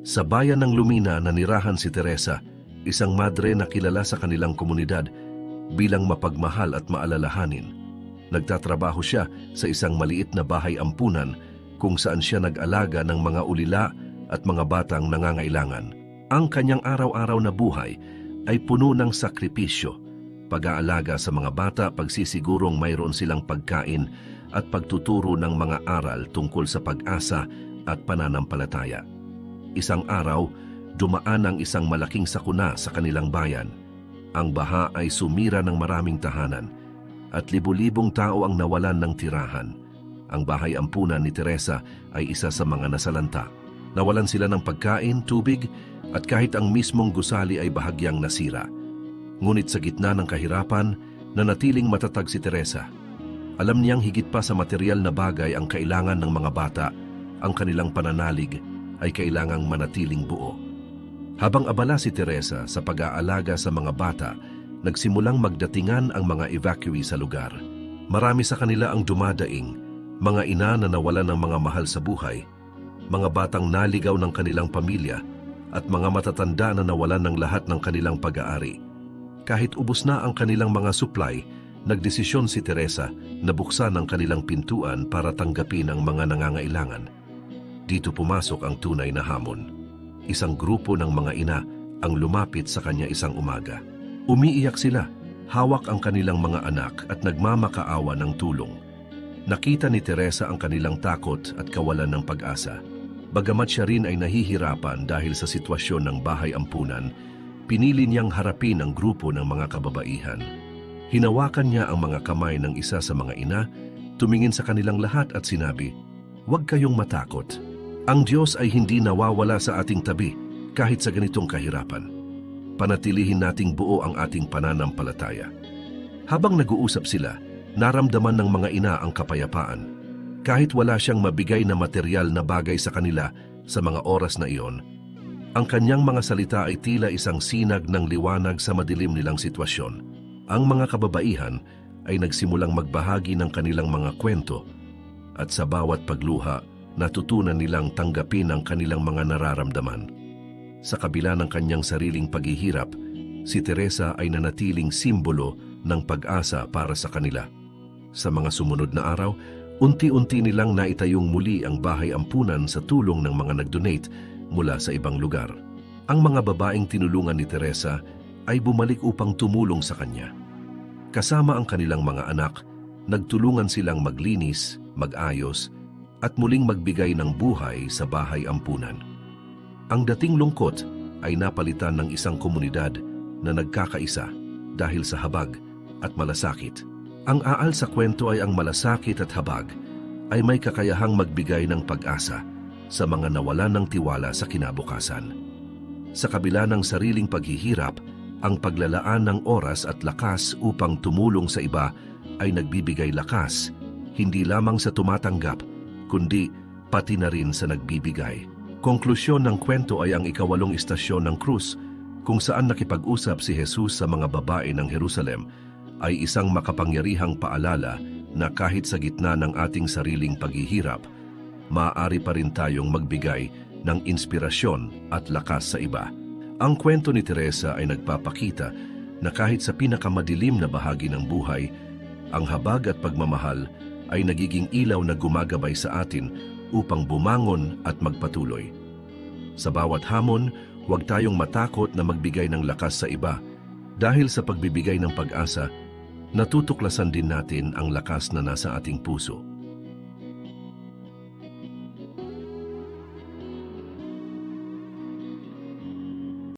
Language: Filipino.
Sa bayan ng Lumina nanirahan si Teresa, isang madre na kilala sa kanilang komunidad bilang mapagmahal at maalalahanin. Nagtatrabaho siya sa isang maliit na bahay ampunan kung saan siya nag-alaga ng mga ulila at mga batang nangangailangan. Ang kanyang araw-araw na buhay ay puno ng sakripisyo, pag-aalaga sa mga bata, pagsisigurong mayroon silang pagkain at pagtuturo ng mga aral tungkol sa pag-asa at pananampalataya. Isang araw, dumaan ang isang malaking sakuna sa kanilang bayan. Ang baha ay sumira ng maraming tahanan at libu-libong tao ang nawalan ng tirahan. Ang bahay ampunan ni Teresa ay isa sa mga nasalanta. Nawalan sila ng pagkain, tubig at kahit ang mismong gusali ay bahagyang nasira. Ngunit sa gitna ng kahirapan, nanatiling matatag si Teresa. Alam niyang higit pa sa material na bagay ang kailangan ng mga bata, ang kanilang pananalig ay kailangang manatiling buo. Habang abala si Teresa sa pag-aalaga sa mga bata, nagsimulang magdatingan ang mga evacuee sa lugar. Marami sa kanila ang dumadaing, mga ina na nawalan ng mga mahal sa buhay, mga batang naligaw ng kanilang pamilya, at mga matatanda na nawalan ng lahat ng kanilang pag-aari. Kahit ubos na ang kanilang mga supply, nagdesisyon si Teresa na buksan ang kanilang pintuan para tanggapin ang mga nangangailangan. Dito pumasok ang tunay na hamon. Isang grupo ng mga ina ang lumapit sa kanya isang umaga. Umiiyak sila, hawak ang kanilang mga anak at nagmamakaawa ng tulong. Nakita ni Teresa ang kanilang takot at kawalan ng pag-asa. Bagamat siya rin ay nahihirapan dahil sa sitwasyon ng bahay ampunan, pinili niyang harapin ang grupo ng mga kababaihan. Hinawakan niya ang mga kamay ng isa sa mga ina, tumingin sa kanilang lahat at sinabi, "Huwag kayong matakot. Ang Diyos ay hindi nawawala sa ating tabi kahit sa ganitong kahirapan. Panatilihin nating buo ang ating pananampalataya." Habang nag-uusap sila, naramdaman ng mga ina ang kapayapaan. Kahit wala siyang mabigay na material na bagay sa kanila sa mga oras na iyon, ang kanyang mga salita ay tila isang sinag ng liwanag sa madilim nilang sitwasyon. Ang mga kababaihan ay nagsimulang magbahagi ng kanilang mga kwento at sa bawat pagluha, natutunan nilang tanggapin ang kanilang mga nararamdaman. Sa kabila ng kanyang sariling paghihirap, si Teresa ay nanatiling simbolo ng pag-asa para sa kanila. Sa mga sumunod na araw, unti-unti nilang naitayong muli ang bahay ampunan sa tulong ng mga nag-donate mula sa ibang lugar. Ang mga babaeng tinulungan ni Teresa ay bumalik upang tumulong sa kanya. Kasama ang kanilang mga anak, nagtulungan silang maglinis, mag-ayos, at muling magbigay ng buhay sa bahay ampunan. Ang dating lungkot ay napalitan ng isang komunidad na nagkakaisa dahil sa habag at malasakit. Ang aal sa kwento ay ang malasakit at habag ay may kakayahang magbigay ng pag-asa sa mga nawalan ng tiwala sa kinabukasan. Sa kabila ng sariling paghihirap, ang paglalaan ng oras at lakas upang tumulong sa iba ay nagbibigay lakas, hindi lamang sa tumatanggap, kundi pati na rin sa nagbibigay. Konklusyon ng kwento ay ang ika-8 istasyon ng krus, kung saan nakipag-usap si Jesus sa mga babae ng Jerusalem, ay isang makapangyarihang paalala na kahit sa gitna ng ating sariling paghihirap, maaari pa rin tayong magbigay ng inspirasyon at lakas sa iba. Ang kwento ni Teresa ay nagpapakita na kahit sa pinakamadilim na bahagi ng buhay, ang habag at pagmamahal ay nagiging ilaw na gumagabay sa atin upang bumangon at magpatuloy. Sa bawat hamon, huwag tayong matakot na magbigay ng lakas sa iba. Dahil sa pagbibigay ng pag-asa, natutuklasan din natin ang lakas na nasa ating puso.